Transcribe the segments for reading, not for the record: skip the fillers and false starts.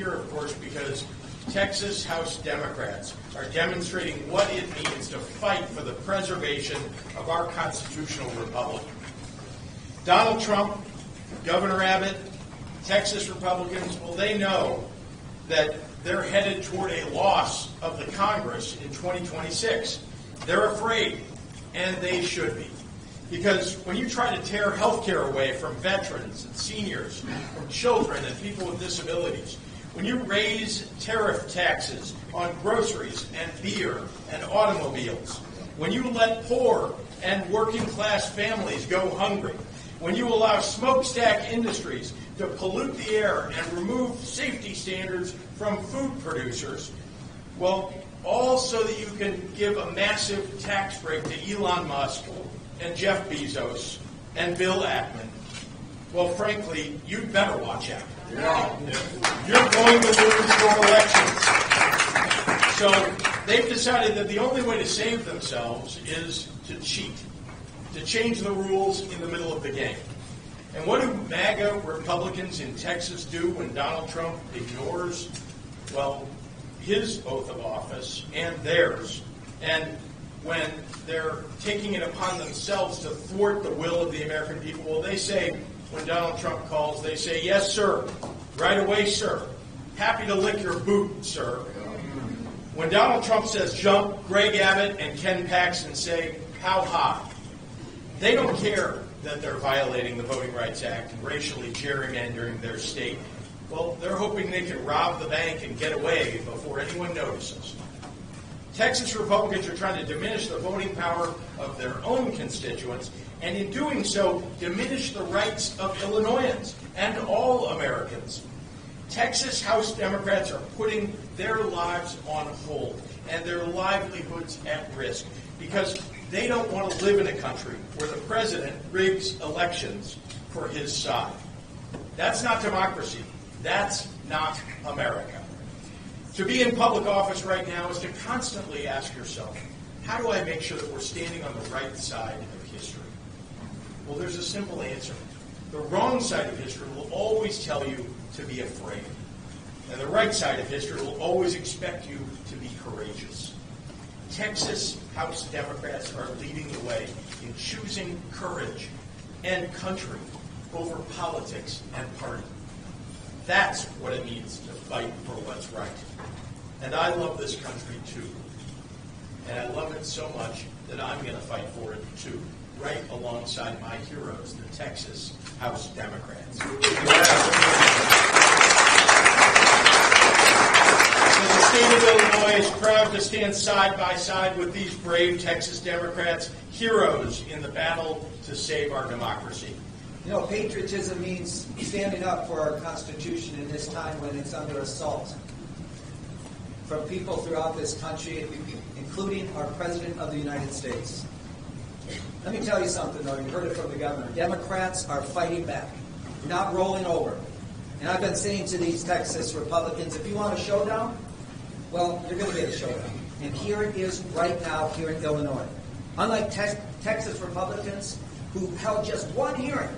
here, of course, because Texas House Democrats are demonstrating what it means to fight for the preservation of our constitutional republic. Donald Trump, Governor Abbott, Texas Republicans, well, they know that they're headed toward a loss of the Congress in 2026. They're afraid, and they should be. Because when you try to tear health care away from veterans and seniors, from children and people with disabilities, when you raise tariff taxes on groceries and beer and automobiles, when you let poor and working class families go hungry, when you allow smokestack industries to pollute the air and remove safety standards from food producers, well, all so that you can give a massive tax break to Elon Musk and Jeff Bezos and Bill Ackman, well, frankly, you'd better watch out. Yeah. You're going to lose your elections. So they've decided that the only way to save themselves is to cheat, to change the rules in the middle of the game. And what do MAGA Republicans in Texas do when Donald Trump ignores, well, his oath of office and theirs, and when they're taking it upon themselves to thwart the will of the American people? Well, they say, when Donald Trump calls, they say, "Yes, sir. Right away, sir. Happy to lick your boot, sir." When Donald Trump says jump, Greg Abbott and Ken Paxton say, "How high?" They don't care that they're violating the Voting Rights Act and racially gerrymandering their state. Well, they're hoping they can rob the bank and get away before anyone notices. Texas Republicans are trying to diminish the voting power of their own constituents, and in doing so, diminish the rights of Illinoisans and all Amerians. Texas House Democrats are putting their lives on hold and their livelihoods at risk because they don't want to live in a country where the president rigs elections for his side. That's not democracy. That's not America. To be in public office right now is to constantly ask yourself, how do I make sure that we're standing on the right side of history? Well, there's a simple answer. The wrong side of history will always tell you to be afraid. And the right side of history will always expect you to be courageous. Texas House Democrats are leading the way in choosing courage and country over politics and party. That's what it means to fight for what's right. And I love this country too. And I love it so much that I'm going to fight for it too, right alongside my heroes, the Texas House Democrats. So the state of Illinois is proud to stand side by side with these brave Texas Democrats, heroes in the battle to save our democracy. You know, patriotism means standing up for our Constitution in this time when it's under assault from people throughout this country, including our President of the United States. Let me tell you something, though. You heard it from the governor. Democrats are fighting back. We're not rolling over. And I've been saying to these Texas Republicans, if you want a showdown, well, you're going to get a showdown. And here it is right now here in Illinois. Unlike Texas Republicans who held just one hearing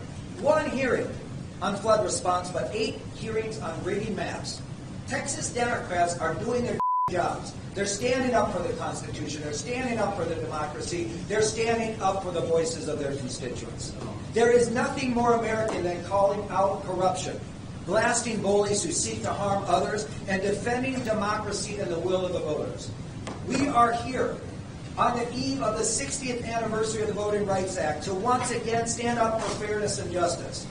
on flood response, but 8 hearings on reading maps, Texas Democrats are doing their jobs. They're standing up for the Constitution. They're standing up for the democracy. They're standing up for the voices of their constituents. There is nothing more American than calling out corruption, blasting bullies who seek to harm others, and defending democracy and the will of the voters. We are here on the eve of the 60th anniversary of the Voting Rights Act to once again stand up for fairness and justice.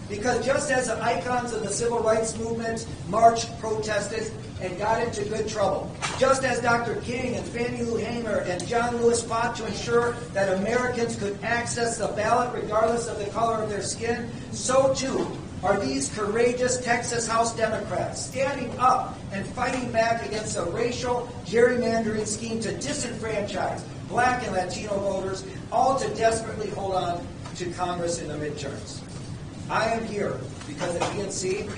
Because just as the icons of the civil rights movement marched, protested, and got into good trouble, just as Dr. King and Fannie Lou Hamer and John Lewis fought to ensure that Americans could access the ballot regardless of the color of their skin, so too are these courageous Texas House Democrats standing up and fighting back against a racial gerrymandering scheme to disenfranchise Black and Latino voters, all to desperately hold on to Congress in the midterms. I am here because the DNC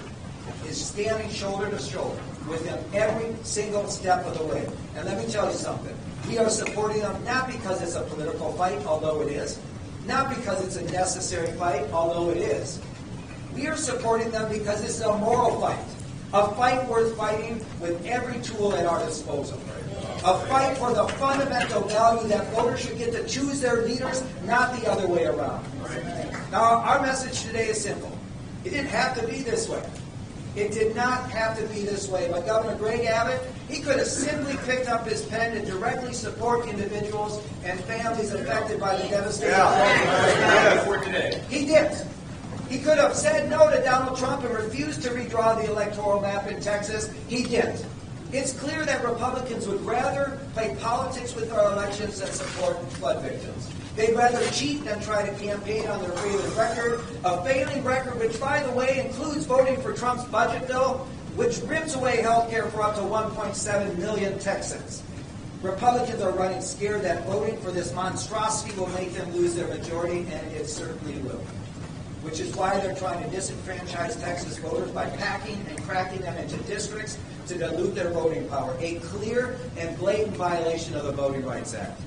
is standing shoulder to shoulder with them every single step of the way. And let me tell you something. We are supporting them not because it's a political fight, although it is, not because it's a necessary fight, although it is. We are supporting them because this is a moral fight. A fight worth fighting with every tool at our disposal. A fight for the fundamental value that voters should get to choose their leaders, not the other way around. Now, our message today is simple. It didn't have to be this way. It did not have to be this way. But Governor Greg Abbott, he could have simply picked up his pen and directly support individuals and families affected by the devastating flooding. He didn't. He could have said no to Donald Trump and refused to redraw the electoral map in Texas. He didn't. It's clear that Republicans would rather play politics with our elections than support flood victims. They'd rather cheat than try to campaign on their failing record, a failing record which, by the way, includes voting for Trump's budget bill, which rips away health care for up to 1.7 million Texans. Republicans are running scared that voting for this monstrosity will make them lose their majority, and it certainly will. Which is why they're trying to disenfranchise Texas voters by packing and cracking them into districts to dilute their voting power, a clear and blatant violation of the Voting Rights Act.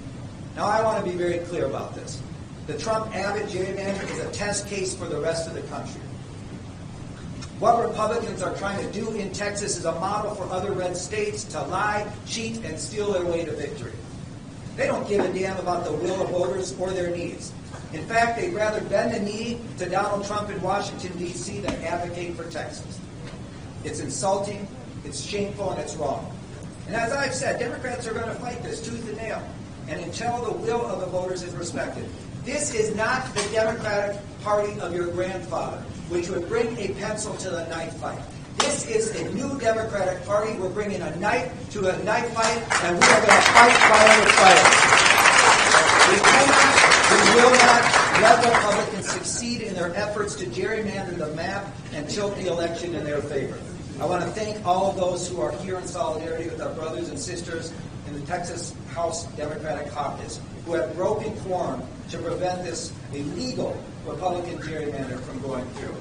Now, I want to be very clear about this. The Trump-Abbott gerrymander is a test case for the rest of the country. What Republicans are trying to do in Texas is a model for other red states to lie, cheat, and steal their way to victory. They don't give a damn about the will of voters or their needs. In fact, they'd rather bend the knee to Donald Trump in Washington, D.C. than advocate for Texas. It's insulting, it's shameful, and it's wrong. And as I've said, Democrats are going to fight this tooth and nail, and until the will of the voters is respected. This is not the Democratic Party of your grandfather, which would bring a pencil to the knife fight. This is a new Democratic Party. We're bringing a knife to a knife fight, and we are going to fight fire with fire. We will not let Republicans succeed in their efforts to gerrymander the map and tilt the election in their favor. I want to thank all of those who are here in solidarity with our brothers and sisters in the Texas House Democratic Caucus who have broken quorum to prevent this illegal Republican gerrymander from going through.